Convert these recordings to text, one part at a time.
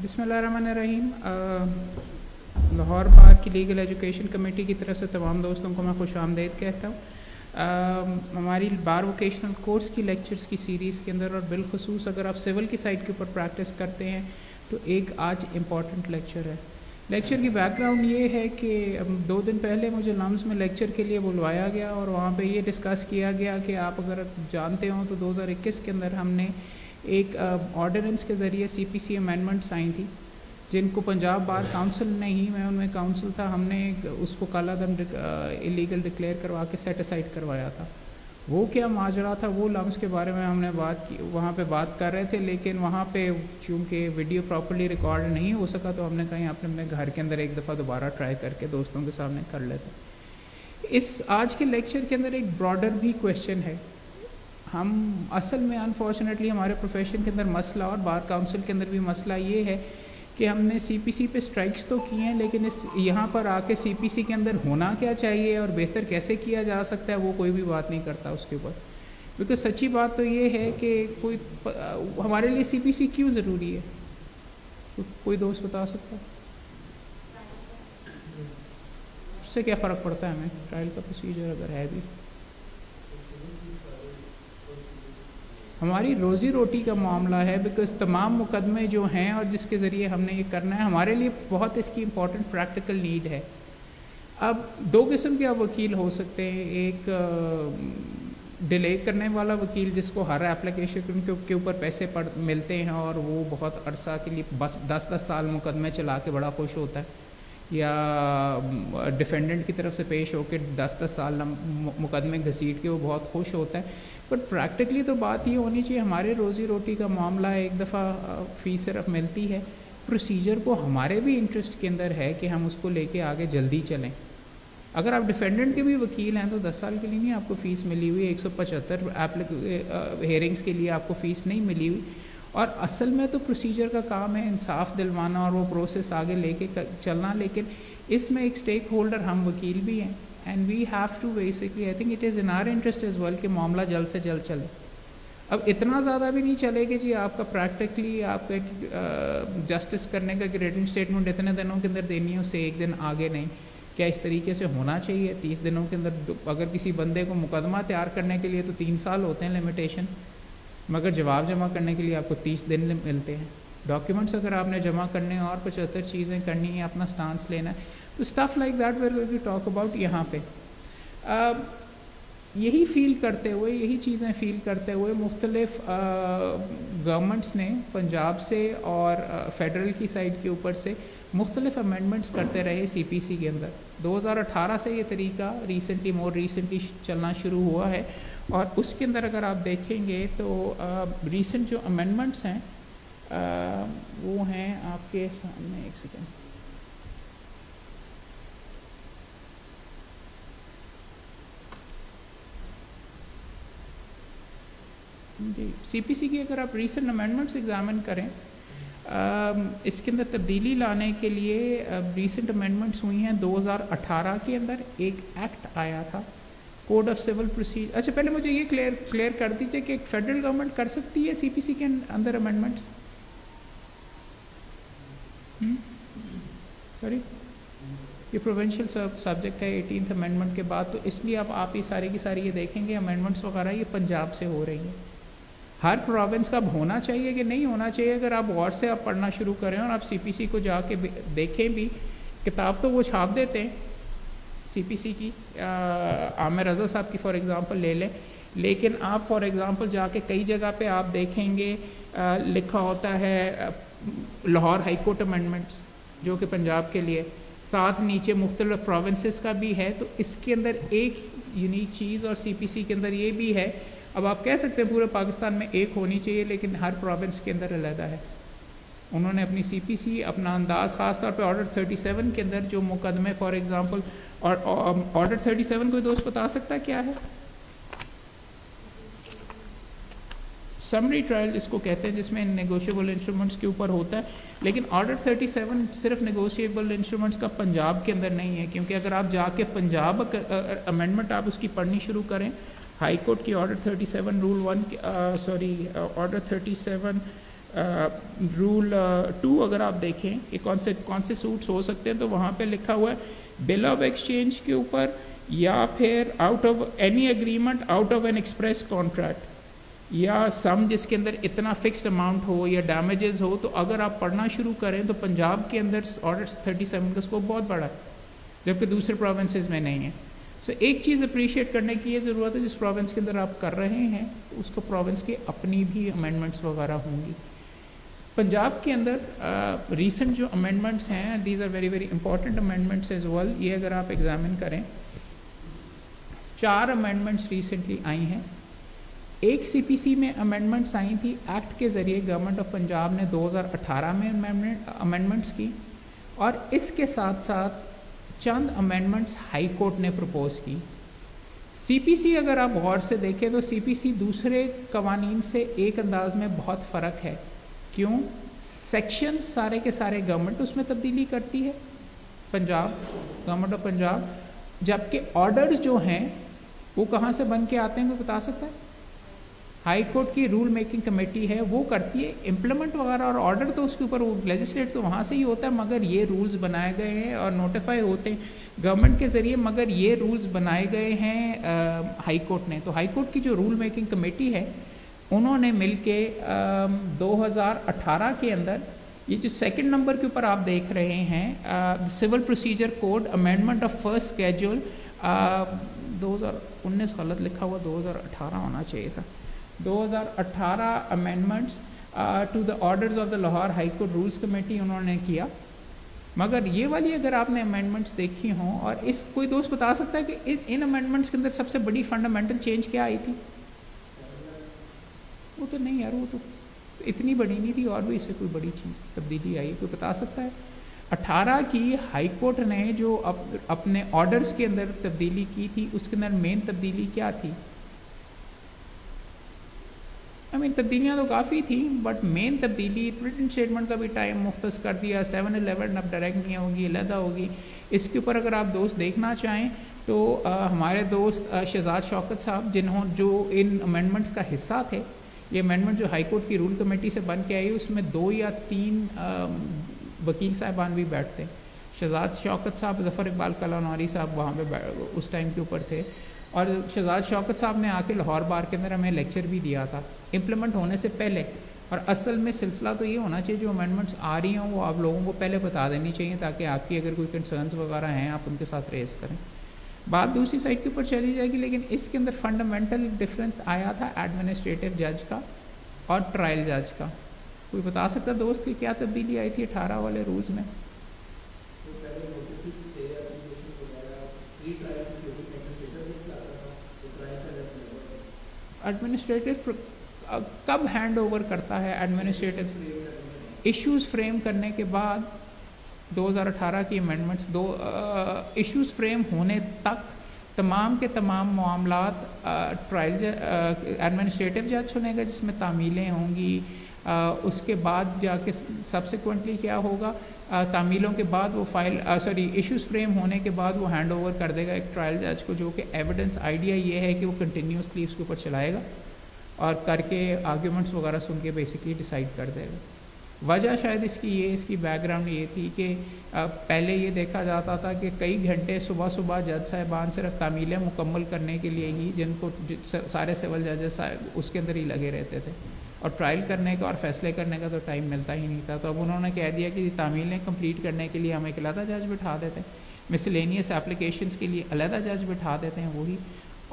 बिस्मिल्लाहिर्रहमानिर्रहीम। लाहौर बार की legal education committee की तरफ से तमाम दोस्तों को मैं खुश आमदीद कहता हूँ। हमारी बार वोकेशनल कोर्स की लेक्चर्स की सीरीज़ के अंदर और बिलखसूस अगर आप सिविल की साइड के ऊपर प्रैक्टिस करते हैं तो एक आज इम्पॉर्टेंट लेक्चर है। लेक्चर की बैकग्राउंड ये है कि 2 दिन पहले मुझे लम्स में लेक्चर के लिए बुलवाया गया और वहाँ पे ये डिस्कस किया गया कि आप अगर जानते हो तो 2021 के अंदर हमने एक ऑर्डिनेंस के ज़रिए CPC अमेंडमेंट्स आई थी जिनको पंजाब बार काउंसिल ने ही, मैं उनमें काउंसिल था, हमने उसको कालादम इलीगल डिक्लेयर करवा के सेट असाइड करवाया था। वो क्या माजरा था वो लम्स के बारे में हमने बात की, वहाँ पे बात कर रहे थे, लेकिन वहाँ पे चूँकि वीडियो प्रॉपर्ली रिकॉर्ड नहीं हो सका तो हमने कहीं अपने घर के अंदर एक दफ़ा दोबारा ट्राई करके दोस्तों के सामने कर लेते। इस आज के लेक्चर के अंदर एक ब्रॉडर भी क्वेश्चन है। हम असल में अनफॉर्चुनेटली हमारे प्रोफेशन के अंदर मसला और बार काउंसिल के अंदर भी मसला ये है कि हमने CPC पे स्ट्राइक्स तो किए हैं, लेकिन इस यहाँ पर आके CPC के अंदर होना क्या चाहिए और बेहतर कैसे किया जा सकता है वो कोई भी बात नहीं करता उसके ऊपर। बिकॉज सच्ची बात तो ये है कि कोई हमारे लिए CPC क्यों ज़रूरी है, कोई दोस्त बता सकता है? उससे क्या फ़र्क पड़ता है हमें? ट्रायल का प्रोसीजर अगर है भी, हमारी रोज़ी रोटी का मामला है। बिकॉज तमाम मुकदमे जो हैं और जिसके ज़रिए हमने ये करना है हमारे लिए बहुत इसकी इम्पॉर्टेंट प्रैक्टिकल नीड है। अब 2 किस्म के आप वकील हो सकते हैं। एक डिले करने वाला वकील जिसको हर एप्लीकेशन के ऊपर पैसे मिलते हैं और वो बहुत अरसा के लिए बस 10-10 साल मुकदमे चला के बड़ा खुश होता है, या डिफेंडेंट की तरफ से पेश होकर 10-10 साल मुकदमे घसीट के वो बहुत खुश होता है। बट प्रैक्टिकली तो बात ये होनी चाहिए, हमारे रोज़ी रोटी का मामला है, एक दफ़ा फ़ीस सिर्फ मिलती है, प्रोसीजर को हमारे भी इंटरेस्ट के अंदर है कि हम उसको लेके आगे जल्दी चलें। अगर आप डिफेंडेंट के भी वकील हैं तो 10 साल के लिए नहीं आपको फ़ीस मिली हुई, 175 हेयरिंग्स के लिए आपको फ़ीस नहीं मिली हुई। और असल में तो प्रोसीजर का काम है इंसाफ दिलवाना और वो प्रोसेस आगे लेके चलना, लेकिन इसमें एक स्टेक होल्डर हम वकील भी हैं and we have to basically, I think it is in our interest as well कि मामला जल्द से जल्द चले। अब इतना ज़्यादा भी नहीं चले कि जी आपका प्रैक्टिकली आपका जस्टिस करने का रिटन स्टेटमेंट इतने दिनों के अंदर देनी है, उससे एक दिन आगे नहीं। क्या इस तरीके से होना चाहिए? 30 दिनों के अंदर अगर किसी बंदे को मुकदमा तैयार करने के लिए तो 3 साल होते हैं लिमिटेशन, मगर जवाब जमा करने के लिए आपको 30 दिन मिलते हैं। डॉक्यूमेंट्स अगर आपने जमा करने और 75 चीज़ें करनी है, अपना स्टांस लेना है, तो stuff like that where we talk about. यहाँ पे यही फील करते हुए, यही चीज़ें फील करते हुए मुख्तलिफ गवर्नमेंट्स ने पंजाब से और फेडरल की साइड के ऊपर से मुख्तलिफ अमेंडमेंट्स करते रहे CPC के अंदर। 2018 से ये तरीका मोर रिसेंटली चलना शुरू हुआ है और उसके अंदर अगर आप देखेंगे तो रिसेंट जो अमेंडमेंट्स हैं वो हैं आपके सामने। एक सेकेंड, जी CPC की अगर आप रीसेंट अमेंडमेंट्स एग्जामिन करें, इसके अंदर तब्दीली लाने के लिए रीसेंट अमेंडमेंट्स हुई हैं। 2018 के अंदर एक एक्ट आया था, कोड ऑफ सिविल प्रोसीजर। अच्छा, पहले मुझे ये क्लियर कर दीजिए कि फेडरल गवर्नमेंट कर सकती है CPC के अंदर अमेंडमेंट्स? सॉरी, ये प्रोविंशियल सब्जेक्ट है 18th अमेंडमेंट के बाद, तो इसलिए अब आप ये सारी की सारी ये देखेंगे अमेंडमेंट्स वगैरह ये पंजाब से हो रही हैं। हर प्रोविंस का अब होना चाहिए कि नहीं होना चाहिए, अगर आप गौर से आप पढ़ना शुरू करें और आप CPC को जाके देखें भी, किताब तो वो छाप देते हैं CPC की, आमिर रज़ा साहब की फॉर एग्ज़ाम्पल ले लें, लेकिन आप फॉर एग्ज़ाम्पल जाके कई जगह पे आप देखेंगे लिखा होता है लाहौर हाई कोर्ट अमेंडमेंट्स जो कि पंजाब के लिए, साथ नीचे मुख्तलिफ प्रोविंसेस का भी है। तो इसके अंदर एक यूनिक चीज़ और CPC के अंदर ये भी है। अब आप कह सकते हैं पूरे पाकिस्तान में एक होनी चाहिए, लेकिन हर प्रोविंस के अंदर अलग है। उन्होंने अपनी CPC अपना अंदाज़, ख़ास तौर पे ऑर्डर 37 के अंदर जो मुकदमे फॉर एग्ज़ाम्पल, और ऑर्डर 37 कोई दोस्त बता सकता है क्या है? समरी ट्रायल इसको कहते हैं, जिसमें नेगोशिएबल इंस्ट्रूमेंट्स के ऊपर होता है। लेकिन ऑर्डर 37 सिर्फ नेगोशिएबल इंस्ट्रूमेंट्स का पंजाब के अंदर नहीं है, क्योंकि अगर आप जाके पंजाब अमेंडमेंट आप उसकी पढ़नी शुरू करें, हाई कोर्ट की ऑर्डर 37 रूल 1 ऑर्डर 37 रूल 2 अगर आप देखें कि कौन से सूट्स हो सकते हैं, तो वहाँ पे लिखा हुआ है बिल ऑफ एक्सचेंज के ऊपर, या फिर out of any agreement out of N express contract, या सम जिसके अंदर इतना फिक्स्ड अमाउंट हो, या डैमेजेस हो। तो अगर आप पढ़ना शुरू करें तो पंजाब के अंदर ऑर्डर 37 का स्कोप बहुत बड़ा है, जबकि दूसरे प्रोविंसेस में नहीं है। सो एक चीज़ अप्रिशिएट करने की ये ज़रूरत है, जिस प्रोविंस के अंदर आप कर रहे हैं तो उसको प्रोविंस की अपनी भी अमेंडमेंट्स वगैरह होंगी। पंजाब के अंदर रीसेंट जो अमेंडमेंट्स हैं, these are very very important amendments as well. ये अगर आप एग्जामिन करें, 4 अमेंडमेंट्स रिसेंटली आई हैं। एक सीपीसी में अमेंडमेंट्स आई थी एक्ट के ज़रिए, गवर्नमेंट ऑफ पंजाब ने 2018 में अमेंडमेंट्स की, और इसके साथ साथ चंद अमेंडमेंट्स हाई कोर्ट ने प्रपोज की। सीपीसी अगर आप गौर से देखें तो सीपीसी दूसरे कवानीन से एक अंदाज में बहुत फ़र्क है। क्यों? सेक्शंस सारे के सारे गवर्नमेंट उसमें तब्दीली करती है, पंजाब, गवर्नमेंट ऑफ पंजाब, जबकि ऑर्डर्स जो हैं वो कहाँ से बन के आते हैं, कोई बता सकता है? हाई कोर्ट की रूल मेकिंग कमेटी है, वो करती है इम्प्लीमेंट वगैरह, और ऑर्डर तो उसके ऊपर वो लेजिस्लेट तो वहाँ से ही होता है, मगर ये रूल्स बनाए गए हैं और नोटिफाई होते हैं गवर्नमेंट के ज़रिए, मगर ये रूल्स बनाए गए हैं हाई कोर्ट ने। तो हाई कोर्ट की जो रूल मेकिंग कमेटी है, उन्होंने मिल के 2018 के अंदर ये जो सेकंड नंबर के ऊपर आप देख रहे हैं, civil procedure code amendment of first schedule 2019 गलत लिखा हुआ, 2018 होना चाहिए था, 2018 amendments to the orders of the Lahore high court rules committee उन्होंने किया। मगर ये वाली अगर आपने अमेंडमेंट्स देखी हों, और इस कोई दोस्त बता सकता है कि इन अमेंडमेंट्स के अंदर सबसे बड़ी फंडामेंटल चेंज क्या आई थी? वो तो नहीं यार, वो तो इतनी बड़ी नहीं थी, और भी इससे कोई बड़ी चीज़ तब्दीली आई, कोई बता सकता है? 18 की हाई कोर्ट ने जो अपने ऑर्डर्स के अंदर तब्दीली की थी, उसके अंदर मेन तब्दीली क्या थी? तब्दीलियाँ तो काफ़ी थी, बट मेन तब्दीली रिटन स्टेटमेंट का भी टाइम मुख्तस कर दिया, 7-11 अब डायरेक्ट नहीं होगी, अलहदा होगी। इसके ऊपर अगर आप दोस्त देखना चाहें तो हमारे दोस्त शहजाद शौकत साहब, जो इन अमेंडमेंट्स का हिस्सा थे, ये अमेंडमेंट जो हाई कोर्ट की रूल कमेटी से बन के आई, उसमें 2 या 3 वकील साहबान भी बैठते। शहजाद शौकत साहब, ज़फ़र इकबाल कलानौरी साहब वहाँ पे उस टाइम के ऊपर थे, और शहजाद शौकत साहब ने आके लाहौर बार के अंदर हमें लेक्चर भी दिया था इम्प्लीमेंट होने से पहले। और असल में सिलसिला तो ये होना चाहिए, जो अमेंडमेंट्स आ रही हों वो आप लोगों को पहले बता देनी चाहिए, ताकि आपकी अगर कोई कंसर्न्स वगैरह हैं आप उनके साथ रेस करें। बात दूसरी साइड के ऊपर चली जाएगी, लेकिन इसके अंदर फंडामेंटल डिफरेंस आया था एडमिनिस्ट्रेटिव जज का और ट्रायल जज का। कोई बता सकता दोस्त कि क्या तब्दीली आई थी 18 वाले रूल्स में? एडमिनिस्ट्रेटिव कब हैंड ओवर करता है? एडमिनिस्ट्रेटिव इश्यूज़ फ्रेम करने के बाद 2018 की अमेंडमेंट्स, इश्यूज़ फ्रेम होने तक तमाम के तमाम मामलात ट्रायल एडमिनिस्ट्रेटिव जज सुनेगा, जिसमें तामीलें होंगी। उसके बाद जाके सब्सिक्वेंटली क्या होगा, तामीलों के बाद वो इश्यूज़ फ्रेम होने के बाद वो हैंड ओवर कर देगा एक ट्रायल जज को, जो कि एविडेंस आइडिया ये है कि वो कंटिन्यूसली उसके ऊपर चलाएगा और करके आर्ग्यूमेंट्स वगैरह सुन के बेसिकली डिसाइड कर देगा। वजह शायद इसकी बैकग्राउंड ये थी कि पहले ये देखा जाता था कि कई घंटे सुबह सुबह जज साहिबान सिर्फ तामीलें मुकम्मल करने के लिए ही, जिनको सारे सिविल जजेस उसके अंदर ही लगे रहते थे, और ट्रायल करने का और फैसले करने का तो टाइम मिलता ही नहीं था। तो अब उन्होंने कह दिया कि तामीलें कंप्लीट करने के लिए हम एक अलहदा जज बिठा देते हैं, मिसलेनियस एप्लीकेशंस के लिए अलहदा जज बिठा देते हैं वही,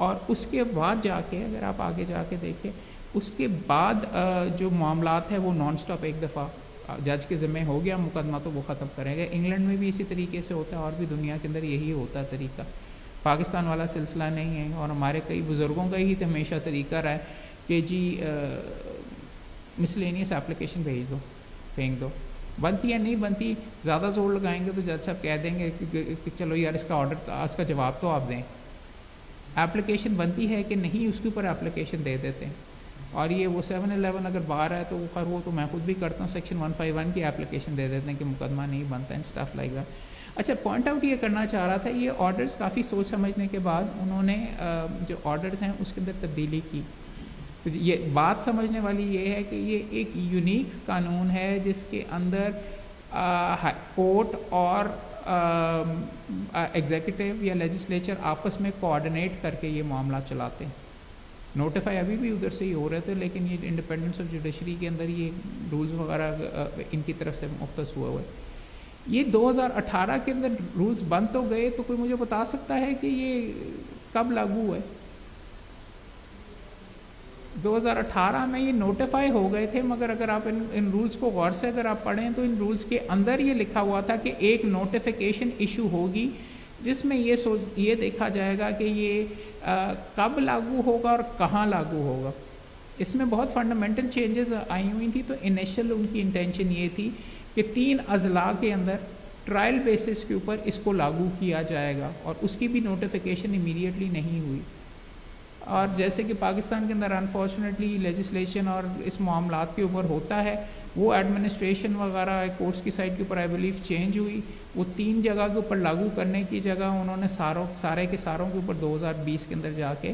और उसके बाद जाके अगर आप आगे जाके देखें, उसके बाद जो मामलात है वो नॉन स्टॉप एक दफ़ा जज के ज़िम्मे हो गया मुकदमा तो वो ख़त्म करेगा। इंग्लैंड में भी इसी तरीके से होता है, और भी दुनिया के अंदर यही होता है तरीका, पाकिस्तान वाला सिलसिला नहीं है। और हमारे कई बुज़ुर्गों का ही तो हमेशा तरीका रहा है कि जी मिसलेनियस एप्लीकेशन भेज दो, फेंक दो, बनती है नहीं बनती, ज़्यादा जोर लगाएंगे तो जज साहब कह देंगे कि चलो यार इसका ऑर्डर, इसका जवाब तो आप दें। एप्लीकेशन बनती है कि नहीं, उसके ऊपर एप्लीकेशन दे देते हैं। और ये वो 7-11 अगर बाहर है तो खैर वो तो मैं खुद भी करता हूँ, सेक्शन 151 की एप्लीकेशन दे देते हैं कि मुकदमा नहीं बनता है, स्टफ लाइक दैट। अच्छा, पॉइंट आउट ये करना चाह रहा था, ये ऑर्डर्स काफ़ी सोच समझने के बाद उन्होंने जो ऑर्डर्स हैं उसके अंदर तब्दीली की। तो ये बात समझने वाली ये है कि ये एक यूनिक कानून है जिसके अंदर कोर्ट और एग्जीक्यूटिव या लेजिस्लेचर आपस में कोऑर्डिनेट करके ये मामला चलाते हैं। नोटिफाई अभी भी उधर से ही हो रहे थे, लेकिन ये इंडिपेंडेंस ऑफ जुडिशरी के अंदर ये रूल्स वगैरह इनकी तरफ से मुख्तस हुआ हुआ है। ये 2018 के अंदर रूल्स बंद तो गए, तो कोई मुझे बता सकता है कि ये कब लागू हुए? 2018 में ये नोटिफाई हो गए थे, मगर अगर आप इन रूल्स को गौर से अगर आप पढ़ें तो इन रूल्स के अंदर ये लिखा हुआ था कि एक नोटिफिकेशन इशू होगी जिसमें ये देखा जाएगा कि ये कब लागू होगा और कहाँ लागू होगा। इसमें बहुत फंडामेंटल चेंजेस आई हुई थी। तो इनिशियल उनकी इंटेंशन ये थी कि 3 अजला के अंदर ट्रायल बेसिस के ऊपर इसको लागू किया जाएगा, और उसकी भी नोटिफिकेशन इमीडिएटली नहीं हुई। और जैसे कि पाकिस्तान के अंदर अनफॉर्चुनेटली लेजिस्लेशन और इस मामलात के ऊपर होता है, वो एडमिनिस्ट्रेशन वगैरह कोर्ट्स की साइड के ऊपर आई बिलीव चेंज हुई। वो 3 जगह के ऊपर लागू करने की जगह उन्होंने सारे के सारों के ऊपर 2020 के अंदर जाके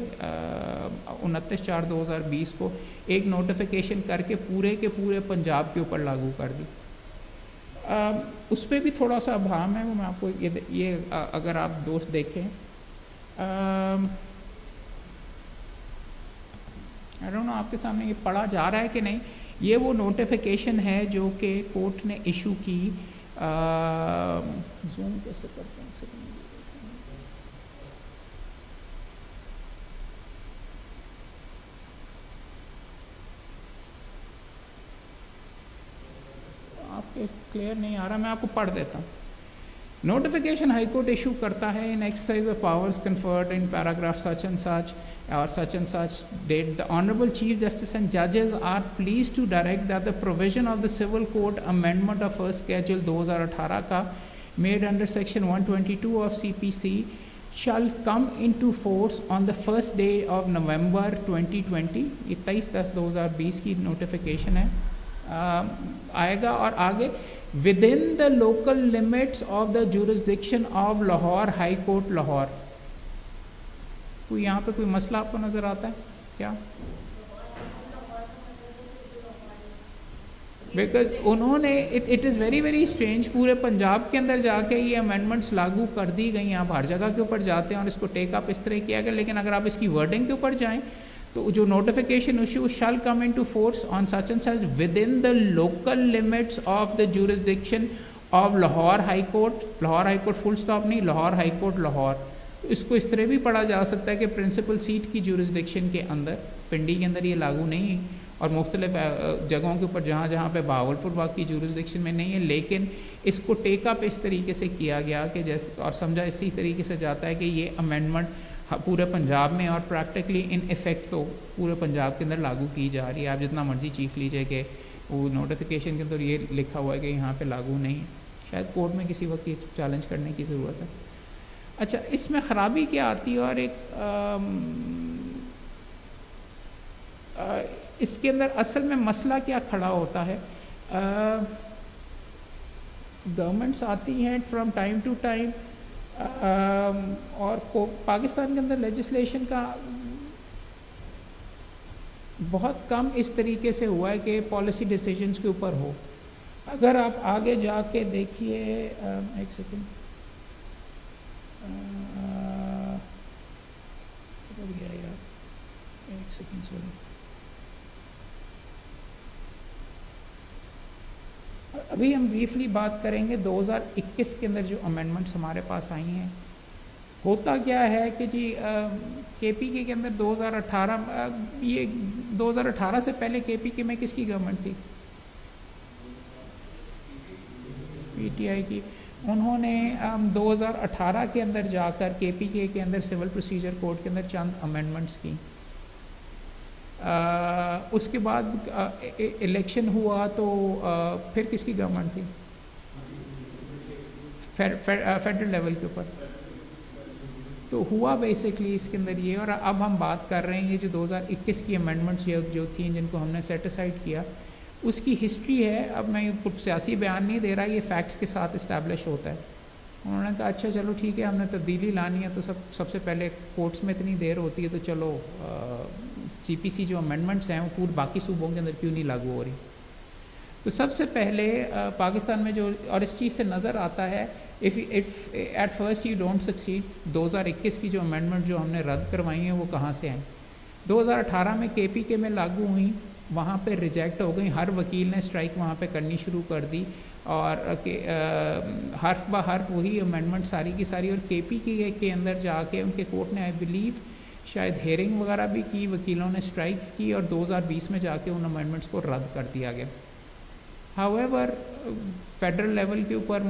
29/4/2020 को एक नोटिफिकेशन करके पूरे के पूरे पंजाब के ऊपर लागू कर दी। उस पर भी थोड़ा सा अभाम है, वो मैं आपको ये अगर आप दोस्त देखें, आई डोंट नो आपके सामने ये पढ़ा जा रहा है कि नहीं। ये वो नोटिफिकेशन है जो कि कोर्ट ने इशू की। जूम कैसे करते हैं? आपके क्लियर नहीं आ रहा, मैं आपको पढ़ देता हूँ। नोटिफिकेशन हाईकोर्ट इशू करता है in exercise of powers conferred in paragraph such and such or such and such date. The Honorable Chief Justice and judges are pleased to direct that the provision of the Civil Code Amendment of First Schedule 2018 का made under Section 122 of CPC shall come into force on the first day of November 2020. 23/10/2020 की notification है, आएगा। और आगे within the local limits of the jurisdiction of Lahore High Court Lahore। कोई यहाँ पे कोई मसला आपको नज़र आता है क्या? बिकॉज उन्होंने it is very very strange, पूरे पंजाब के अंदर जाके ये अमेंडमेंट्स लागू कर दी गई। आप हर जगह के ऊपर जाते हैं और इसको टेक अप इस तरह किया गया, लेकिन अगर आप इसकी वर्डिंग के ऊपर जाएं तो जो notification issue shall come into force on such and such within the local limits of the jurisdiction of Lahore high court. Lahore high court full stop नहीं, लाहौर हाई कोर्ट लाहौर। तो इसको इस तरह भी पढ़ा जा सकता है कि प्रिंसिपल सीट की जुरिसडिक्शन के अंदर, पिंडी के अंदर ये लागू नहीं है, और मुख्तलिफ जगहों के ऊपर जहाँ जहाँ पे बहावलपुर बाग की जुरिसडिक्शन में नहीं है, लेकिन इसको टेकअप इस तरीके से किया गया कि जैसे, और समझा इसी तरीके से जाता है कि ये अमेंडमेंट पूरे पंजाब में और प्रैक्टिकली इन इफ़ेक्ट तो पूरे पंजाब के अंदर लागू की जा रही है। आप जितना मर्जी चीख लीजिए कि वो नोटिफिकेशन के अंदर ये लिखा हुआ है कि यहाँ पे लागू नहीं है, शायद कोर्ट में किसी वक्त ये चैलेंज करने की ज़रूरत है। अच्छा, इसमें ख़राबी क्या आती है और इसके अंदर असल में मसला क्या खड़ा होता है? गवर्नमेंट्स आती हैं फ्रॉम टाइम टू टाइम, और पाकिस्तान के अंदर लेजिस्लेशन का बहुत कम इस तरीके से हुआ है कि पॉलिसी डिसीजंस के ऊपर हो। अगर आप आगे जाके देखिए, एक सेकेंड, गया यार, एक सेकेंड सॉरी। अभी हम ब्रीफली बात करेंगे 2021 के अंदर जो अमेंडमेंट्स हमारे पास आई हैं। होता क्या है कि जी केपीके के अंदर 2018, ये 2018 से पहले केपीके में किसकी गवर्नमेंट थी? पीटीआई की। उन्होंने 2018 के अंदर जाकर केपीके के अंदर सिविल प्रोसीजर कोड के अंदर चंद अमेंडमेंट्स की। उसके बाद इलेक्शन हुआ तो फिर किसकी गवर्नमेंट थी? फेडरल लेवल के ऊपर तो हुआ बेसिकली इसके अंदर ये। और अब हम बात कर रहे हैं ये जो 2021 की अमेंडमेंट्स जो थी जिनको हमने सेट असाइड किया, उसकी हिस्ट्री है। अब मैं कुछ सियासी बयान नहीं दे रहा, ये फैक्ट्स के साथ इस्टेब्लिश होता है। उन्होंने कहा अच्छा चलो ठीक है, हमने तब्दीली लानी है तो सबसे पहले कोर्ट्स में इतनी देर होती है तो चलो CPC जो अमेंडमेंट्स हैं वो पूरे बाकी सूबों के अंदर क्यों नहीं लागू हो रही। तो सबसे पहले पाकिस्तान में जो, और इस चीज़ से नज़र आता है, if at first you don't succeed, 2021 की जो अमेंडमेंट जो हमने रद्द करवाई हैं वो कहाँ से आई। 2018 में KPK में लागू हुई, वहाँ पे रिजेक्ट हो गई, हर वकील ने स्ट्राइक वहाँ पे करनी शुरू कर दी, और हर्फ ब हर्फ वही अमेंडमेंट सारी की सारी, और KPK के अंदर जाके उनके कोर्ट ने आई बिलीव शायद हेयरिंग वगैरह भी की, वकीलों ने स्ट्राइक की, और 2020 में जाके उन अमेंडमेंट्स को रद्द कर दिया गया। हाउएवर फेडरल लेवल के ऊपर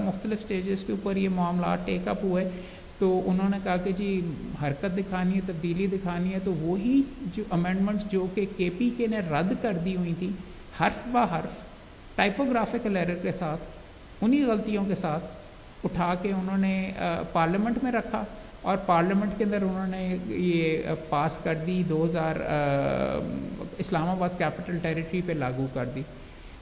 मुख्तलिफ स्टेजेस के ऊपर ये मामला टेकअप हुए, तो उन्होंने कहा कि जी हरकत दिखानी है, तब्दीली दिखानी है, तो वही जो अमेंडमेंट्स जो कि KPK ने रद्द कर दी हुई थी, हर्फ ब हर्फ टाइपोग्राफिकल एरर के साथ, उन्हीं गलतियों के साथ उठा के उन्होंने पार्लियामेंट में रखा, और पार्लियामेंट के अंदर उन्होंने ये पास कर दी, 2000 इस्लामाबाद कैपिटल टेरिटरी पे लागू कर दी।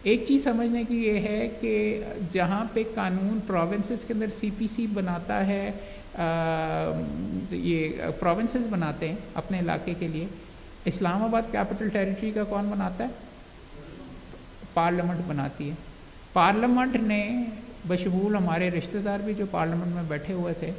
एक चीज़ समझने की ये है कि जहाँ पे कानून प्रोविंसेस के अंदर CPC बनाता है, ये प्रोविंसेस बनाते हैं अपने इलाके के लिए, इस्लामाबाद कैपिटल टेरिटरी का कौन बनाता है? पार्लियामेंट बनाती है। पार्लियामेंट ने बशमूल हमारे रिश्तेदार भी जो पार्लियामेंट में बैठे हुए थे,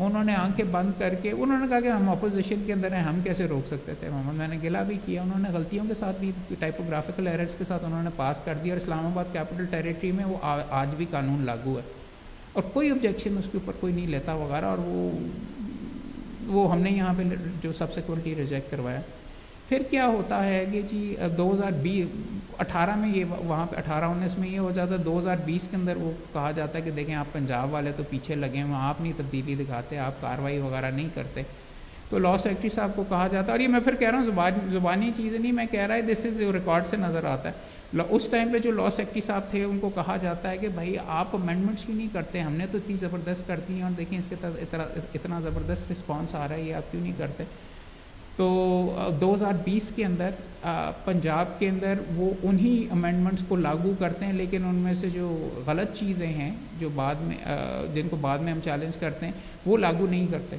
उन्होंने आंखें बंद करके उन्होंने कहा कि हम अपोजिशन के अंदर हैं, हम कैसे रोक सकते थे। मोहम्मद मैंने गिला भी किया, उन्होंने गलतियों के साथ भी, टाइपोग्राफिकल एरर्स के साथ उन्होंने पास कर दिया, और इस्लामाबाद कैपिटल टेरिटरी में वो आज भी कानून लागू है, और कोई ऑब्जेक्शन उसके ऊपर कोई नहीं लेता वगैरह, और वो हमने यहाँ पे जो सब्सिक्वेंटली रिजेक्ट करवाया। फिर क्या होता है कि जी 2018 में ये वहाँ पे 18-19 में ये हो जाता है, 2020 के अंदर वो कहा जाता है कि देखें आप पंजाब वाले तो पीछे लगे हुए, आप नहीं तब्दीली दिखाते, आप कार्रवाई वगैरह नहीं करते। तो लॉ सेक्रेटरी साहब को कहा जाता है, और ये मैं फिर कह रहा हूँ ज़ुबानी चीज़ नहीं, मैं कह रहा है दिस इज़ रिकॉर्ड से नज़र आता है। उस टाइम पे जो लॉ सेक्रेटरी साहब थे उनको कहा जाता है कि भाई आप अमेंडमेंट्स क्यों नहीं करते, हमने तो इतनी ज़बरदस्त कर दी हैं, और देखें इसके तहत इतना ज़बरदस्त रिस्पॉन्स आ रहा है, ये आप क्यों नहीं करते। तो 2020 के अंदर पंजाब के अंदर वो उन्हीं अमेंडमेंट्स को लागू करते हैं, लेकिन उनमें से जो गलत चीज़ें हैं जो बाद में जिनको बाद में हम चैलेंज करते हैं वो लागू नहीं करते।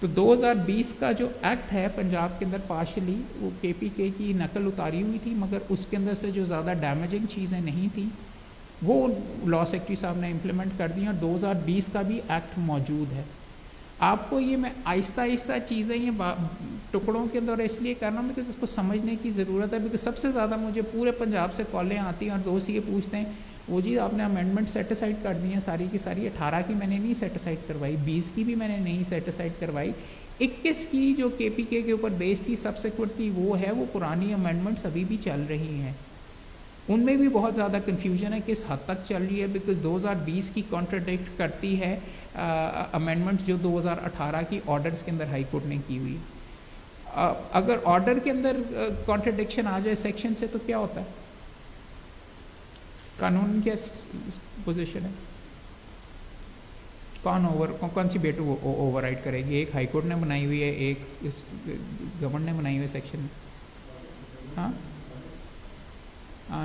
तो 2020 का जो एक्ट है पंजाब के अंदर पार्शली वो KPK की नकल उतारी हुई थी, मगर उसके अंदर से जो ज़्यादा डैमेजिंग चीज़ें नहीं थी वो लॉ सेक्रेटरी साहब ने इम्प्लीमेंट कर दी, और 2020 का भी एक्ट मौजूद है। आपको ये मैं आहिस्ता आहिस्ता चीज़ें ये टुकड़ों के अंदर इसलिए कर रहा हूँ बिकॉज इसको समझने की ज़रूरत है। बिकॉज सबसे ज़्यादा मुझे पूरे पंजाब से कॉलें आती हैं और दोस्त ये पूछते हैं वो जी आपने अमेंडमेंट सेटिसाइड कर दी हैं सारी की सारी, 18 की मैंने नहीं सेटिसाइड करवाई, 20 की भी मैंने नहीं सेटिसाइड करवाई, 21 की जो KPK के ऊपर बेस थी सब्सिक्वेंट थी वो है, वो पुरानी अमेंडमेंट्स अभी भी चल रही हैं। उनमें भी बहुत ज़्यादा कन्फ्यूजन है किस हद तक चल रही है, बिकॉज 2020 की कॉन्ट्राडिक्ट करती है अमेंडमेंट्स जो 2018 की ऑर्डर्स के अंदर हाई कोर्ट ने की हुई। अगर ऑर्डर के अंदर कॉन्ट्राडिक्शन आ जाए सेक्शन से तो क्या होता है, कानून क्या पोजीशन है, कौन सी बेट ओवरराइड करेगी? एक हाई कोर्ट ने बनाई हुई है, एक इस गवर्नमेंट ने बनाई हुई है सेक्शन। हाँ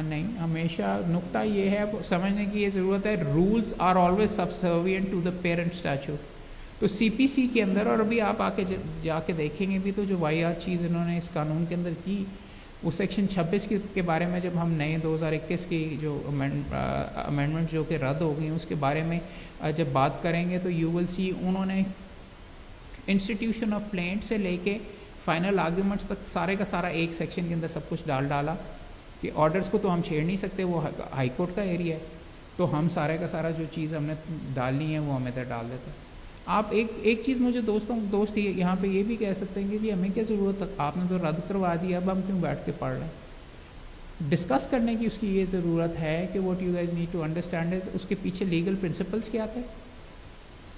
नहीं, हमेशा नुक्ता ये है समझने की ये ज़रूरत है, rules are always subservient to the parent statute. तो CPC के अंदर, और अभी आप आके जाके देखेंगे भी तो जो वाहियात चीज़ इन्होंने इस कानून के अंदर की, वो सेक्शन 26 के बारे में जब हम नए 2021 की जो अमेंडमेंट जो कि रद्द हो गई उसके बारे में जब बात करेंगे तो यू विल सी उन्होंने इंस्टीट्यूशन ऑफ प्लेंट से लेके फाइनल आर्ग्यूमेंट्स तक सारे का सारा एक सेक्शन के अंदर सब कुछ डाला कि ऑर्डर्स को तो हम छेड़ नहीं सकते, वो हाई कोर्ट का एरिया है, तो हम सारे का सारा जो चीज़ हमने डालनी है वो हम इधर डाल देते हैं। आप एक चीज़ मुझे दोस्त यहाँ पे ये भी कह सकते हैं कि जी हमें क्या ज़रूरत है, आपने तो रद्द करवा दिया, अब हम क्यों बैठ के पढ़ रहे हैं। डिस्कस करने की उसकी ये ज़रूरत है कि what you guys need to understand is उसके पीछे लीगल प्रिंसिपल्स क्या थे,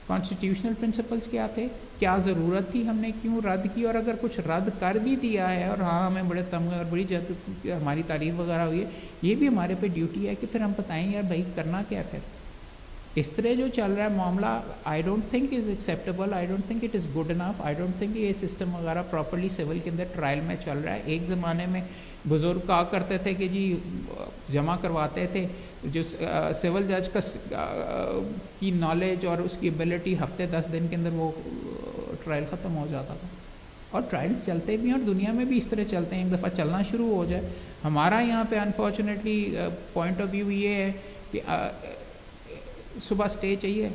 कॉन्स्टिट्यूशनल प्रिंसिपल्स क्या थे, क्या ज़रूरत थी, हमने क्यों रद्द की, और अगर कुछ रद्द कर भी दिया है और हाँ हमें बड़े तमगे और बड़ी हमारी तारीफ वगैरह हुई है, ये भी हमारे पे ड्यूटी है कि फिर हम बताएं यार भाई करना क्या फिर। इस तरह जो चल रहा है मामला I don't think is acceptable, I don't think it is good enough, I don't think ये सिस्टम वगैरह प्रॉपरली सिविल के अंदर ट्रायल में चल रहा है। एक ज़माने में बुज़ुर्ग कहा करते थे कि जी जमा करवाते थे जो सिविल जज का की नॉलेज और उसकी एबिलिटी हफ्ते 10 दिन के अंदर वो ट्रायल ख़त्म हो जाता था, और ट्रायल्स चलते भी हैं और दुनिया में भी इस तरह चलते हैं, एक दफ़ा चलना शुरू हो जाए। हमारा यहाँ पे अनफॉर्चुनेटली पॉइंट ऑफ व्यू ये है कि सुबह स्टे चाहिए,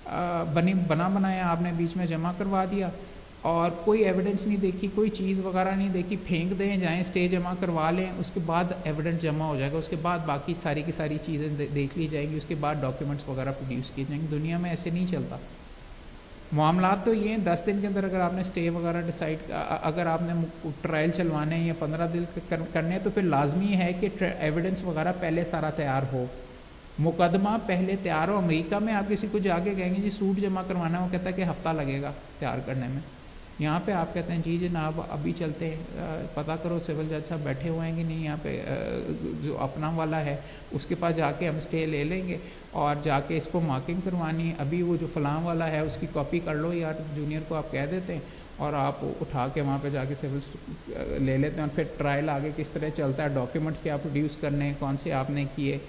बना बनाया आपने बीच में जमा करवा दिया और कोई एविडेंस नहीं देखी, कोई चीज़ वगैरह नहीं देखी, फेंक दें, जाएं स्टे जमा करवा लें, उसके बाद एविडेंस जमा हो जाएगा, उसके बाद बाकी सारी की सारी चीज़ें देख ली जाएंगी, उसके बाद डॉक्यूमेंट्स वगैरह प्रोड्यूस किए जाएंगे। दुनिया में ऐसे नहीं चलता। मामलात तो ये हैं 10 दिन के अंदर अगर आपने स्टे वगैरह डिसाइड, अगर आपने ट्रायल चलवाने हैं या 15 दिन करने हैं तो फिर लाजमी है कि एविडेंस वगैरह पहले सारा तैयार हो, मुकदमा पहले तैयार हो। अमेरिका में आप किसी को जाके कहेंगे जी सूट जमा करवाना, वो कहता है कि हफ्ता लगेगा तैयार करने में। यहाँ पे आप कहते हैं जी जनाब अभी चलते हैं, पता करो सिविल जज साहब बैठे हुए हैं कि नहीं यहाँ पे, जो अपना वाला है उसके पास जाके हम स्टे ले लेंगे और जाके इसको मार्किंग करवानी है, अभी वो जो फलां वाला है उसकी कॉपी कर लो यार, जूनियर को आप कह देते हैं और आप उठा के वहाँ पे जाके सिविल ले लेते हैं। और फिर ट्रायल आगे किस तरह चलता है, डॉक्यूमेंट्स क्या प्रोड्यूस करने हैं, कौन से आपने किए,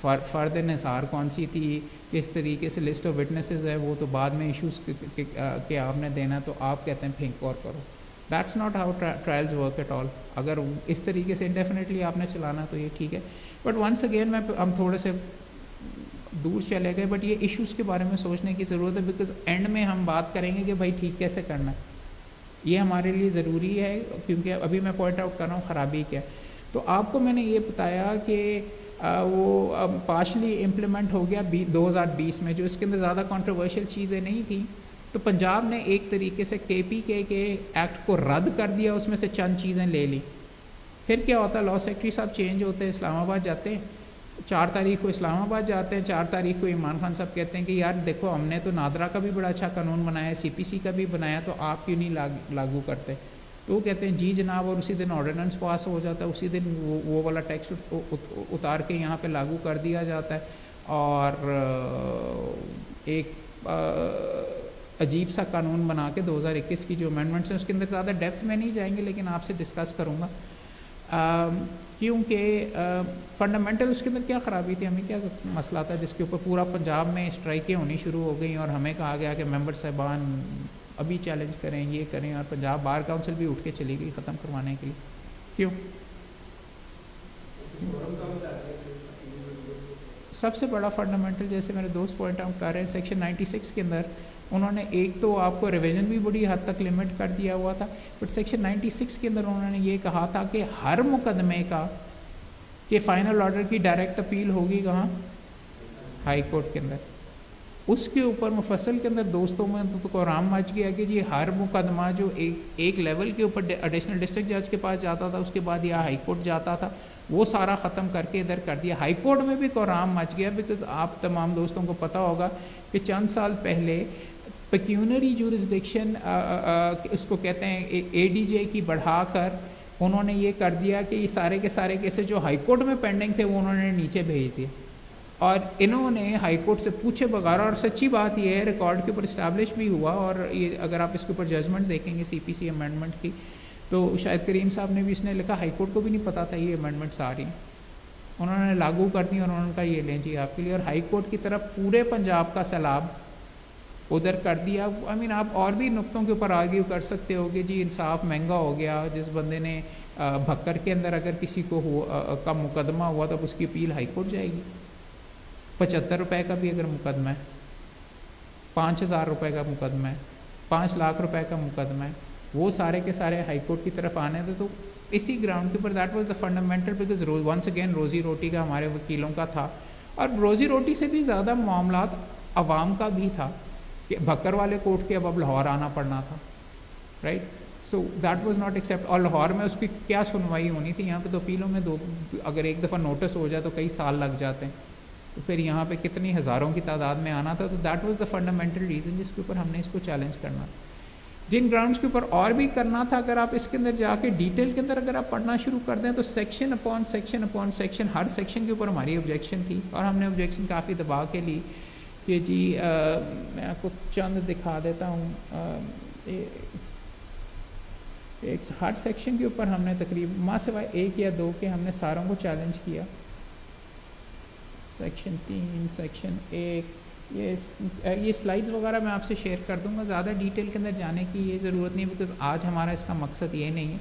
फ़र्द निसार कौन सी थी, किस तरीके से लिस्ट ऑफ विटनेसेस है, वो तो बाद में इश्यूज़ के आपने देना, तो आप कहते हैं फेंक और करो। That's not how trials work at all. अगर इस तरीके से इंडेफिनेटली आपने चलाना तो ये ठीक है, बट वंस अगेन हम थोड़े से दूर चले गए, बट ये इश्यूज़ के बारे में सोचने की ज़रूरत है, बिकॉज एंड में हम बात करेंगे कि भाई ठीक कैसे करना है, ये हमारे लिए ज़रूरी है, क्योंकि अभी मैं पॉइंट आउट कर रहा हूँ ख़राबी क्या। तो आपको मैंने ये बताया कि वो पार्शली इम्प्लीमेंट हो गया 2020 में, जो इसके अंदर ज़्यादा कंट्रोवर्शियल चीज़ें नहीं थी। तो पंजाब ने एक तरीके से KPK के एक्ट को रद्द कर दिया, उसमें से चंद चीज़ें ले ली। फिर क्या होता है, लॉ सेक्रेटरी साहब चेंज होते हैं, इस्लामाबाद जाते हैं, 4 तारीख को इस्लामाबाद जाते हैं, 4 तारीख को इमरान खान साहब कहते हैं कि यार देखो हमने तो नादरा का भी बड़ा अच्छा कानून बनाया है, CPC का भी बनाया, तो आप क्यों नहीं लागू करते। तो वो कहते हैं जी जनाब, और उसी दिन ऑर्डिनेंस पास हो जाता है, उसी दिन वो वाला टेक्स्ट उतार के यहाँ पे लागू कर दिया जाता है। और एक अजीब सा कानून बना के 2021 की जो अमेंडमेंट्स हैं उसके अंदर ज़्यादा डेप्थ में नहीं जाएंगे, लेकिन आपसे डिस्कस करूँगा क्योंकि फंडामेंटल उसके अंदर क्या ख़राबी थी, हमें क्या मसला था जिसके ऊपर पूरा पंजाब में स्ट्राइकें होनी शुरू हो गई और हमें कहा गया कि मेंबर साहबान अभी चैलेंज करें, ये करें, और पंजाब बार काउंसिल भी उठ के चली गई ख़त्म करवाने के लिए। क्यों? सबसे बड़ा फंडामेंटल, जैसे मेरे दोस्त पॉइंट आउट कर रहे हैं, सेक्शन 96 के अंदर उन्होंने एक तो आपको रिवीजन भी बड़ी हद तक लिमिट कर दिया हुआ था, बट सेक्शन 96 के अंदर उन्होंने ये कहा था कि हर मुकदमे का कि फ़ाइनल ऑर्डर की डायरेक्ट अपील होगी कहाँ, हाई कोर्ट के अंदर। उसके ऊपर मुफस्सल के अंदर दोस्तों में तो कोराम मच गया कि जी हर मुकदमा जो एक लेवल के ऊपर एडिशनल डिस्ट्रिक्ट जज के पास जाता था, उसके बाद या हाई कोर्ट जाता था, वो सारा ख़त्म करके इधर कर दिया। हाई कोर्ट में भी कोराम मच गया, बिकॉज आप तमाम दोस्तों को पता होगा कि चंद साल पहले पेक्यूनरी जुरिस्डिक्शन उसको कहते हैं ADJ की बढ़ाकर उन्होंने ये कर दिया कि ये सारे के सारे केसेस जो हाई कोर्ट में पेंडिंग थे वो उन्होंने नीचे भेज दिए और इन्होंने हाई कोर्ट से पूछे बगैर, और सच्ची बात ये है रिकॉर्ड के ऊपर इस्टेब्लिश भी हुआ, और ये अगर आप इसके ऊपर जजमेंट देखेंगे CPC अमेंडमेंट की तो शायद करीम साहब ने भी इसने लिखा हाई कोर्ट को भी नहीं पता था ये अमेंडमेंट्स आ रही हैं, उन्होंने लागू कर दी और उन्होंने कहा ये लें जी आपके लिए, और हाई कोर्ट की तरफ पूरे पंजाब का सैलाब उधर कर दिया। आई मीन आप और भी नुक्तों के ऊपर आर्ग्यू कर सकते हो कि जी इंसाफ महंगा हो गया, जिस बंदे ने भक्कर के अंदर अगर किसी को का मुकदमा हुआ तो उसकी अपील हाई कोर्ट जाएगी, 75 रुपये का भी अगर मुकदमा है, 5000 रुपये का मुकदमा है, 5 लाख रुपए का मुकदमा है, वो सारे के सारे हाई कोर्ट की तरफ आने थे। तो इसी ग्राउंड के ऊपर that was the fundamental, because once again रोज़ी रोटी का हमारे वकीलों का था, और रोज़ी रोटी से भी ज़्यादा मामलात अवाम का भी था कि भक्कर वाले कोर्ट के अब लाहौर आना पड़ना था, right. So that was not accept, और लाहौर में उसकी क्या सुनवाई होनी थी, यहाँ पे तो अपीलों में अगर एक दफ़ा नोटिस हो जाए तो कई साल लग जाते हैं, तो फिर यहाँ पे कितनी हज़ारों की तादाद में आना था। तो that was the fundamental reason जिसके ऊपर हमने इसको चैलेंज करना था। जिन ग्राउंड्स के ऊपर और भी करना था, अगर आप इसके अंदर जाके डिटेल के अंदर अगर आप पढ़ना शुरू कर दें तो section upon section upon section, हर सेक्शन के ऊपर हमारी ऑब्जेक्शन थी, और हमने ऑब्जेक्शन काफ़ी दबा के ली कि जी मैं आपको चंद दिखा देता हूँ। एक हर सेक्शन के ऊपर हमने तकरीबन माँ सिवाय 1 या 2 के हमने सारों को चैलेंज किया। सेक्शन 3, सेक्शन 1, ये स्लाइड्स वगैरह मैं आपसे शेयर कर दूंगा, ज़्यादा डिटेल के अंदर जाने की ये ज़रूरत नहीं, बिकॉज़ आज हमारा इसका मकसद ये नहीं है।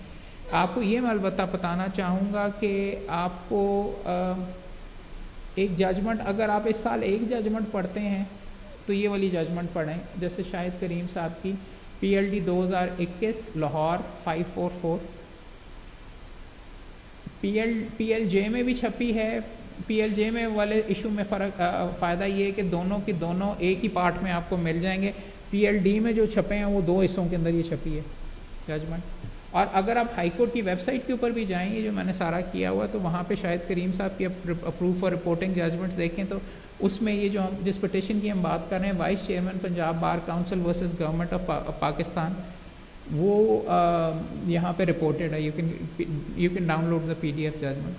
आपको ये मैं अलबत्ता बताना चाहूँगा कि आपको एक जजमेंट, अगर आप इस साल एक जजमेंट पढ़ते हैं तो ये वाली जजमेंट पढ़ें, जैसे शाहिद करीम साहब की PLD 2021 लाहौर 544, PLJ में भी छपी है। PLJ में वाले इशू में फ़ायदा ये है कि दोनों की दोनों एक ही पार्ट में आपको मिल जाएंगे। PLD में जो छपे हैं वो 2 हिस्सों के अंदर ये छपी है जजमेंट। और अगर आप हाई कोर्ट की वेबसाइट के ऊपर भी जाएंगे, जो मैंने सारा किया हुआ, तो वहाँ पे शाहिद करीम साहब की अप्रूव फॉर रिपोर्टिंग जजमेंट्स देखें तो उसमें ये जो जिस पिटीशन की हम बात कर रहे हैं, vice chairman Punjab bar council versus government of Pakistan, वो यहाँ पे रिपोर्टेड है। You can download the PDF judgment.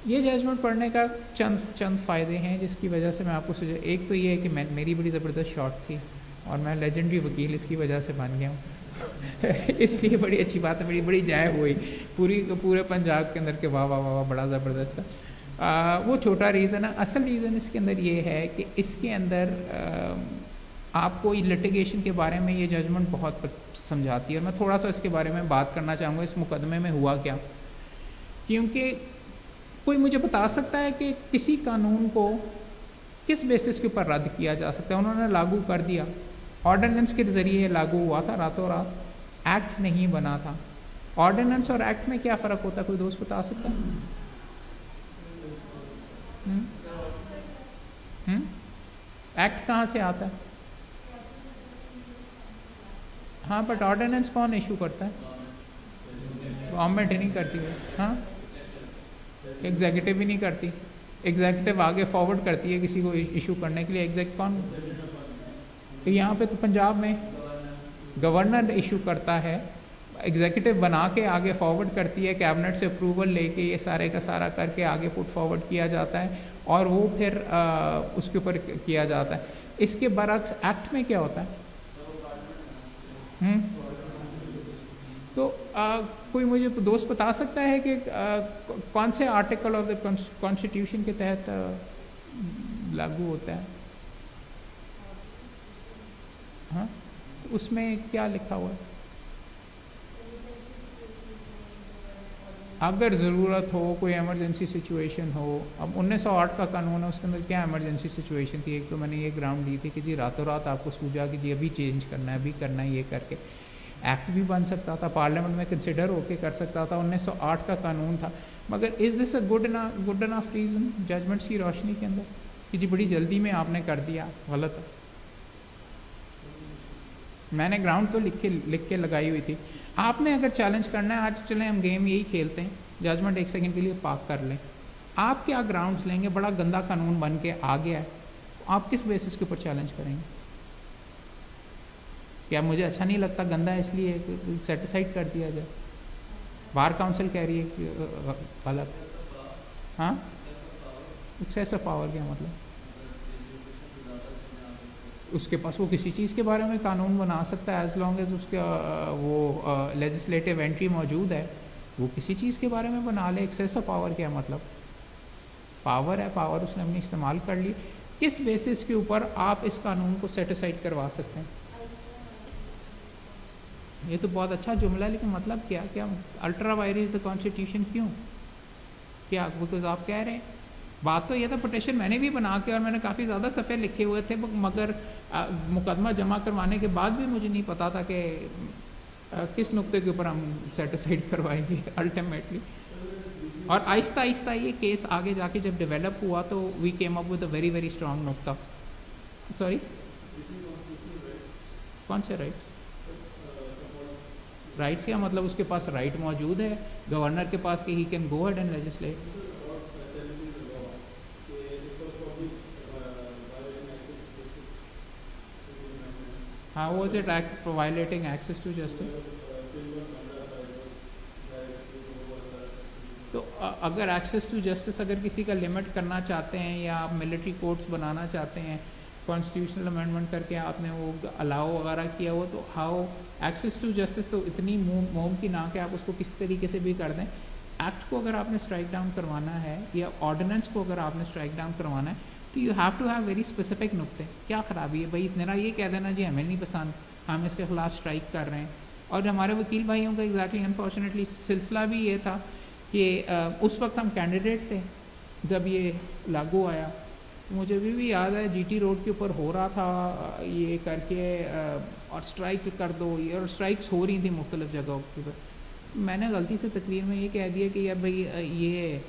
ये जजमेंट पढ़ने का चंद फ़ायदे हैं जिसकी वजह से मैं आपको एक तो ये है कि मेरी बड़ी ज़बरदस्त शॉट थी और मैं लेजेंडरी वकील इसकी वजह से बन गया हूँ इसलिए बड़ी अच्छी बात है, मेरी बड़ी जाय हुई पूरे पंजाब के अंदर के वाह वाह वाह बड़ा ज़बरदस्त था। वो छोटा रीज़न है। असल रीज़न इसके अंदर ये है कि इसके अंदर आपको लिटिगेशन के बारे में ये जजमेंट बहुत समझाती है। और मैं थोड़ा सा इसके बारे में बात करना चाहूँगा, इस मुकदमे में हुआ क्या। क्योंकि कोई मुझे बता सकता है कि किसी कानून को किस बेसिस के ऊपर रद्द किया जा सकता है? उन्होंने लागू कर दिया, ऑर्डिनेंस के ज़रिए लागू हुआ था, रातों रात एक्ट नहीं बना था। ऑर्डिनेंस और एक्ट में क्या फ़र्क होता है, कोई दोस्त बता सकता है? एक्ट कहाँ से आता है? हाँ, बट ऑर्डिनेंस कौन इशू करता है? गवर्नमेंट ही नहीं करती है। हाँ, एग्जीक्यूटिव भी नहीं करती। एग्जीक्यूटिव आगे फॉरवर्ड करती है किसी को इशू करने के लिए। एग्जैक्ट कौन? तो यहाँ पे तो पंजाब में गवर्नर इशू करता है, एग्जीक्यूटिव बना के आगे फॉरवर्ड करती है, कैबिनेट से अप्रूवल लेके ये सारे का सारा करके आगे पुट फॉरवर्ड किया जाता है और वो फिर उसके ऊपर किया जाता है। इसके बरक्स एक्ट में क्या होता है? तो कोई मुझे दोस्त बता सकता है कि कौन से आर्टिकल ऑफ द कॉन्स्टिट्यूशन के तहत लागू होता है? हाँ, तो उसमें क्या लिखा हुआ है? अगर ज़रूरत हो, कोई एमरजेंसी सिचुएशन हो। अब 1908 का कानून है, उसके अंदर क्या एमरजेंसी सिचुएशन थी? एक तो मैंने ये ग्राउंड दी थी कि जी रातों रात आपको सूझा कि जी अभी चेंज करना है, अभी करना है, ये करके एक्ट भी बन सकता था, पार्लियामेंट में कंसिडर होके कर सकता था। 1908 का कानून था। मगर is this a good enough reason judgments की रोशनी के अंदर कि जी बड़ी जल्दी में आपने कर दिया? गलत है। मैंने ग्राउंड तो लिख के लगाई हुई थी। आपने अगर चैलेंज करना है, आज चलें हम गेम यही खेलते हैं, जजमेंट एक सेकंड के लिए पार्क कर लें। आप क्या ग्राउंड्स लेंगे? बड़ा गंदा कानून बन के आ गया है, आप किस बेसिस के ऊपर चैलेंज करेंगे? क्या मुझे अच्छा नहीं लगता, गंदा है, इसलिए सेटिसाइड कर दिया जाए? बार काउंसिल कह रही है कि गलत। हाँ, एक्सेस ऑफ पावर क्या मतलब? उसके पास वो किसी चीज़ के बारे में कानून बना सकता है एज लॉन्ग एज उसका वो लेजिस्लेटिव एंट्री मौजूद है, वो किसी चीज़ के बारे में बना ले। एक्सेस ऑफ पावर क्या मतलब? पावर है, पावर उसने अपनी इस्तेमाल कर ली। किस बेसिस के ऊपर आप इस कानून को सेटिसाइड करवा सकते हैं? ये तो बहुत अच्छा जुमला है, लेकिन मतलब क्या? क्या अल्ट्रा वायरस द कॉन्स्टिट्यूशन क्यों? क्या बिकॉज आप कह रहे हैं? बात तो ये था, पिटीशन मैंने भी बना के और मैंने काफ़ी ज़्यादा सफ़े लिखे हुए थे, मगर मुकदमा जमा करवाने के बाद भी मुझे नहीं पता था कि किस नुक्ते के ऊपर हम सेटिसाइड करवाएंगे अल्टीमेटली। और आहिस्ता आहिस्ता ये केस आगे जाके जब डेवलप हुआ तो we came up with a very very strong नुक्ता। सॉरी, कौन से राइट? राइट्स क्या मतलब? उसके पास राइट मौजूद है गवर्नर के पास कि he can go ahead and legislate. हाँ, वो is it act violating access to justice. तो अगर एक्सेस टू जस्टिस अगर किसी का लिमिट करना चाहते हैं या आप मिलिट्री कोर्ट्स बनाना चाहते हैं, कॉन्स्टिट्यूशनल अमेंडमेंट करके आपने वो अलाउ वगैरह किया हो, तो हाउ एक्सेस टू जस्टिस तो इतनी मुमकिन ना कि आप उसको किस तरीके से भी कर दें। एक्ट को अगर आपने स्ट्राइक डाउन करवाना है या ऑर्डिनेंस को अगर आपने स्ट्राइक डाउन करवाना है, तो you have to have very specific नुक्ते, क्या ख़राबी है भाई, मेरा ये कह देना जी हमें नहीं पसंद, हम इसके ख़िलाफ़ स्ट्राइक कर रहे हैं। और हमारे वकील भाइयों का एग्जैक्टली अनफॉर्चुनेटली सिलसिला भी ये था कि उस वक्त हम कैंडिडेट थे जब ये लागू आया। मुझे भी याद है जीटी रोड के ऊपर हो रहा था ये करके और स्ट्राइक कर दो, ये और स्ट्राइक्स हो रही थी मुख्तलिफ़ जगहों के ऊपर। मैंने गलती से तकरीर में ये कह दिया कि यार भाई ये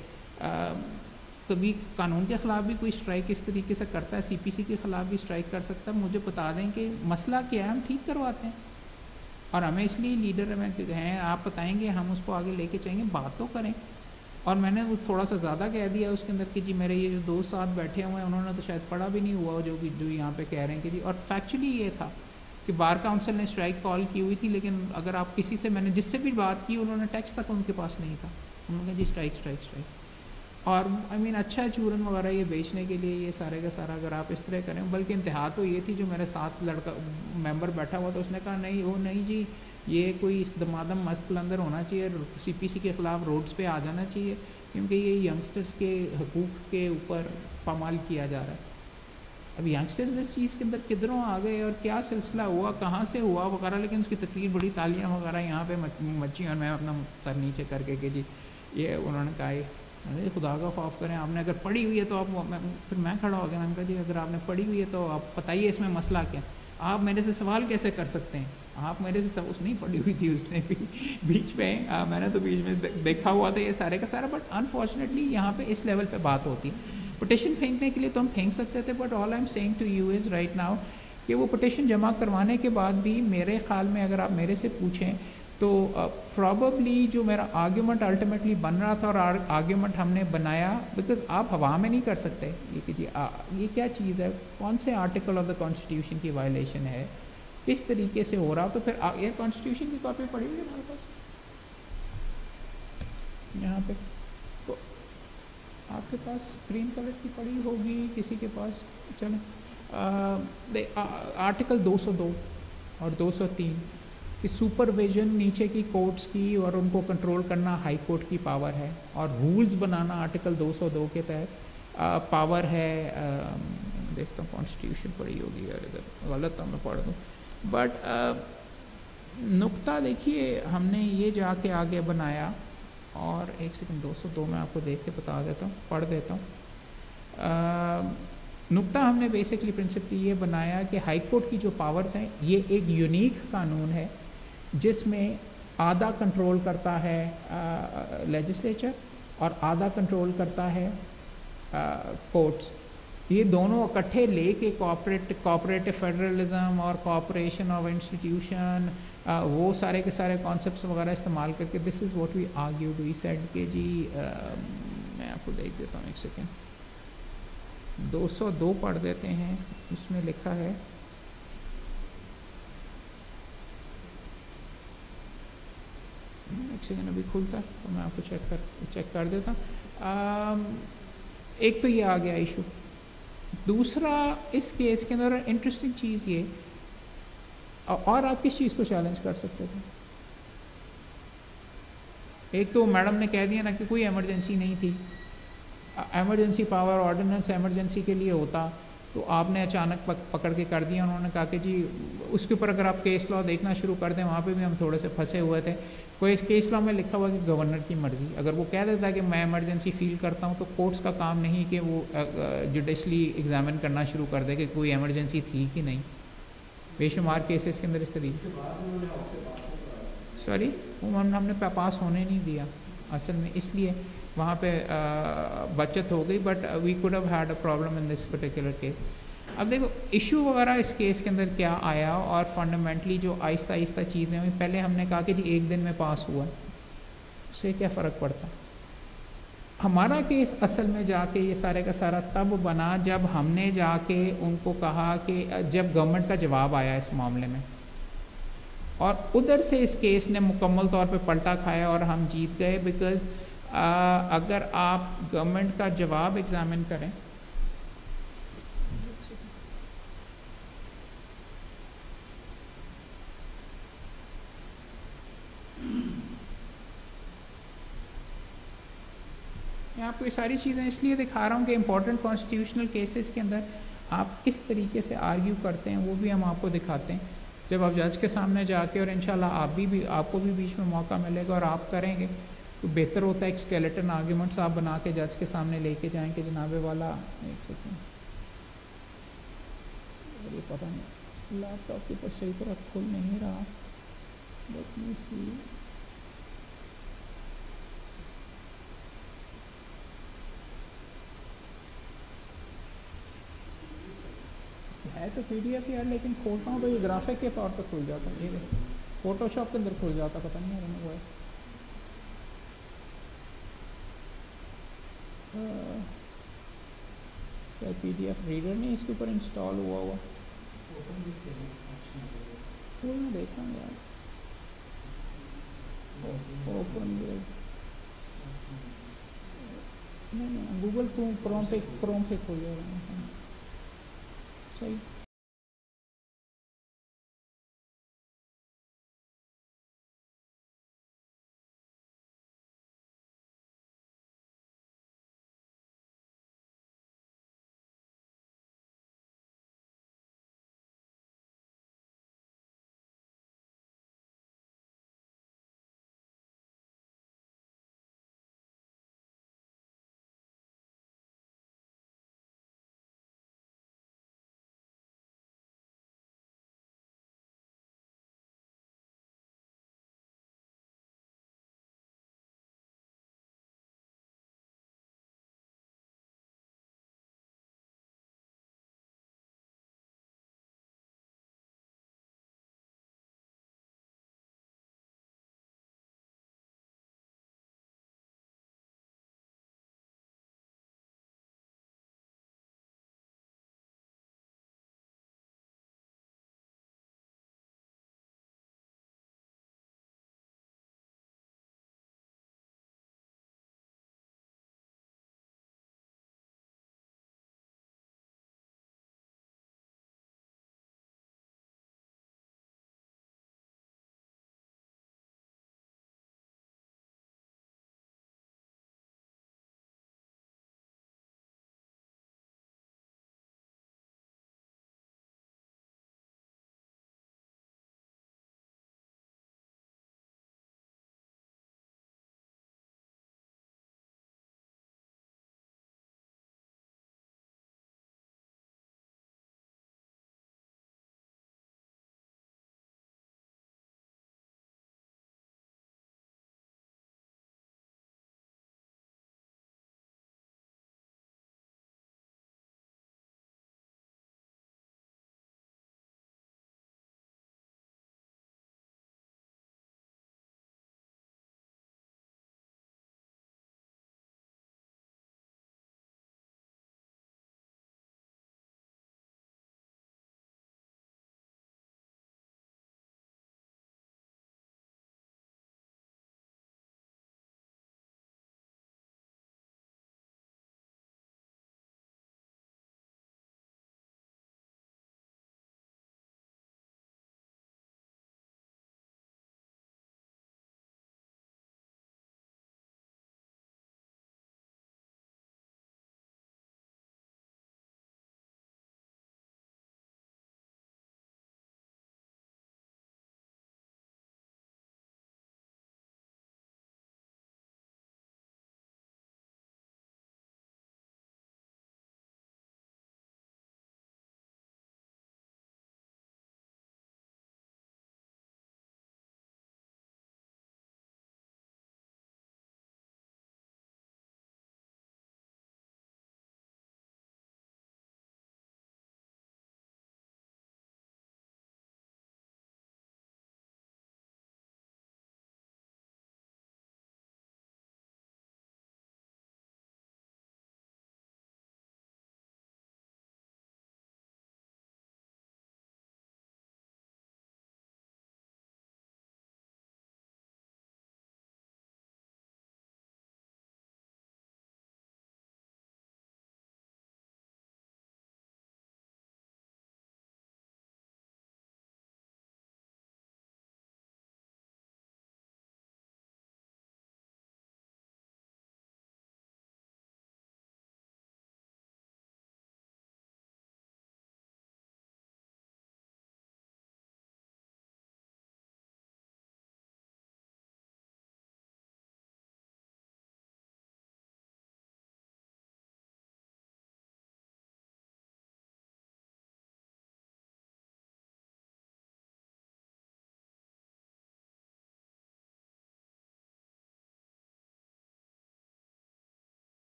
कभी कानून के ख़िलाफ़ भी कोई स्ट्राइक इस तरीके से करता है, सीपीसी के ख़िलाफ़ भी स्ट्राइक कर सकता है, मुझे बता दें कि मसला क्या है, हम ठीक करवाते हैं। और हमें इसलिए लीडर में हैं, आप बताएंगे हम उसको आगे लेके जाएंगे, बात तो करें। और मैंने वो थोड़ा सा ज़्यादा कह दिया उसके अंदर कि जी मेरे ये जो दोस्त साथ बैठे हुए हैं उन्होंने तो शायद पढ़ा भी नहीं हुआ जो यहाँ पे कह रहे हैं कि जी। और फैक्चुअली ये था कि बार काउंसिल ने स्ट्राइक कॉल की हुई थी, लेकिन अगर आप किसी से, मैंने जिससे भी बात की, उन्होंने टेक्स्ट तक उनके पास नहीं था, उन्होंने कहा जी स्ट्राइक स्ट्राइक स्ट्राइक। और आई मीन अच्छा चूरन वगैरह ये बेचने के लिए ये सारे का सारा अगर आप इस तरह करें। बल्कि इंतहा तो ये थी, जो मेरे साथ लड़का मेंबर बैठा हुआ था उसने कहा नहीं वो नहीं जी, ये कोई इस दमादम मस्त अंदर होना चाहिए, सीपीसी के ख़िलाफ़ रोड्स पे आ जाना चाहिए, क्योंकि ये यंगस्टर्स के हकूक़ के ऊपर पामाल किया जा रहा है। अब यंगस्टर्स इस चीज़ के अंदर किधरों आ गए और क्या सिलसिला हुआ, कहाँ से हुआ वगैरह, लेकिन उसकी तकरीर बड़ी तालियाँ वगैरह यहाँ पे मची। और मैं अपना सर नीचे करके कि जी ये उन्होंने कहा अरे खुदा का खौफ करें, आपने अगर पढ़ी हुई है तो आप, फिर मैं खड़ा हो गया, मैंने कहा जी अगर आपने पढ़ी हुई है तो आप बताइए इसमें मसला क्या, आप मेरे से सवाल कैसे कर सकते हैं, आप मेरे से सब, उस नहीं पढ़ी हुई थी उसने भी बीच में, मैंने तो बीच में देखा हुआ था ये सारे का सारा। बट अनफॉर्चुनेटली यहाँ पे इस लेवल पे बात होती है। पिटिशन फेंकने के लिए तो हम फेंक सकते थे, but all I am saying to you is right now कि वो पिटिशन जमा करवाने के बाद भी मेरे ख्याल में अगर आप मेरे से पूछें तो प्रॉबली जो मेरा आर्ग्यूमेंट अल्टीमेटली बन रहा था, और आर्ग्यूमेंट हमने बनाया, बिकॉज आप हवा में नहीं कर सकते ये कि जी ये क्या चीज़ है, कौन से आर्टिकल ऑफ द कॉन्स्टिट्यूशन की वायलेशन है, किस तरीके से हो रहा। तो फिर ये कॉन्स्टिट्यूशन की कॉपी पड़ी हुई है हमारे पास यहाँ पे, तो आपके पास ग्रीन कलर की पड़ी होगी, किसी के पास, चलें आर्टिकल 202 और 203 कि सुपरविजन नीचे की कोर्ट्स की और उनको कंट्रोल करना हाई कोर्ट की पावर है, और रूल्स बनाना आर्टिकल 202 के तहत पावर है। देखता हूँ कॉन्स्टिट्यूशन पढ़ी होगी यार, इधर गलत था मैं पढ़ दूँ, बट नुक्ता देखिए हमने ये जाके आगे बनाया। और एक सेकंड 202 में आपको देख के बता देता हूँ, पढ़ देता हूँ। नुक्ता हमने बेसिकली प्रिंसिपल ये बनाया कि हाई कोर्ट की जो पावर्स हैं ये एक यूनिक कानून है जिसमें आधा कंट्रोल करता है लेजिस्लेचर और आधा कंट्रोल करता है कोर्ट्स। ये दोनों इकट्ठे लेके कोऑपरेटिव फेडरलिज्म और कोऑपरेशन ऑफ इंस्टीट्यूशन, वो सारे के सारे कॉन्सेप्ट्स वगैरह इस्तेमाल करके, this is what we argued, we said के जी मैं आपको देख देता हूँ एक सेकेंड, 202 पढ़ देते हैं, उसमें लिखा है एक सेकेंड अभी खुलता है तो मैं आपको चेक कर देता हूँ। एक तो ये आ गया इशू। दूसरा इस केस के अंदर इंटरेस्टिंग चीज़ ये, और आप किस चीज़ को चैलेंज कर सकते थे, एक तो मैडम ने कह दिया ना कि कोई इमरजेंसी नहीं थी, इमरजेंसी पावर ऑर्डिनेंस इमरजेंसी के लिए होता तो आपने अचानक पकड़ के कर दिया। उन्होंने कहा कि जी उसके ऊपर अगर आप केस लॉ देखना शुरू कर दें, वहाँ पे भी हम थोड़े से फंसे हुए थे। कोई केस लॉ में लिखा हुआ कि गवर्नर की मर्ज़ी, अगर वो कह देता है कि मैं इमरजेंसी फील करता हूँ तो कोर्ट्स का काम नहीं कि वो जुडिशली एग्जामिन करना शुरू कर दे कि कोई इमरजेंसी थी कि नहीं। बेशुमार केसेस के अंदर इस तरीके, सॉरी वो हमने पास होने नहीं दिया असल में, इसलिए वहाँ पे बचत हो गई, but we could have had a problem in this particular case. अब देखो इशू वगैरह इस केस के अंदर क्या आया, और फंडामेंटली जो आहिस्ता आहिस्ता चीज़ें हुई, पहले हमने कहा कि जी एक दिन में पास हुआ, उससे क्या फ़र्क पड़ता। हमारा केस असल में जाके ये सारे का सारा तब बना जब हमने जाके उनको कहा कि जब गवर्नमेंट का जवाब आया इस मामले में, और उधर से इस केस ने मुकम्मल तौर पे पलटा खाया और हम जीत गए। बिकॉज़ अगर आप गवर्नमेंट का जवाब एग्जामिन करें, यहाँ आपको ये सारी चीज़ें इसलिए दिखा रहा हूँ कि इंपॉर्टेंट कॉन्स्टिट्यूशनल केसेस के अंदर आप किस तरीके से आर्ग्यू करते हैं वो भी हम आपको दिखाते हैं। जब आप जज के सामने जाके, और इंशाल्लाह आपको भी बीच में मौका मिलेगा और आप करेंगे तो बेहतर होता है। एक स्केलेटन आर्ग्यूमेंट्स आप बना के जज के सामने लेके जाएं कि जनाबे वाला, एक सेकेंड, ये पता नहीं लैपटॉप के ऊपर सही तरह खुल नहीं रहा। लेट मी सी। है तो PDF यार, लेकिन खोलता हूँ तो ये ग्राफिक के तौर पर खुल जाता है। ये फोटोशॉप के अंदर खुल जाता, पता नहीं है वो है। क्या PDF रीडर नहीं इसके ऊपर इंस्टॉल हुआ? वो मैं देखा यार, ओपन नहीं, गूगल क्रोम पे खुल जाएगा सही।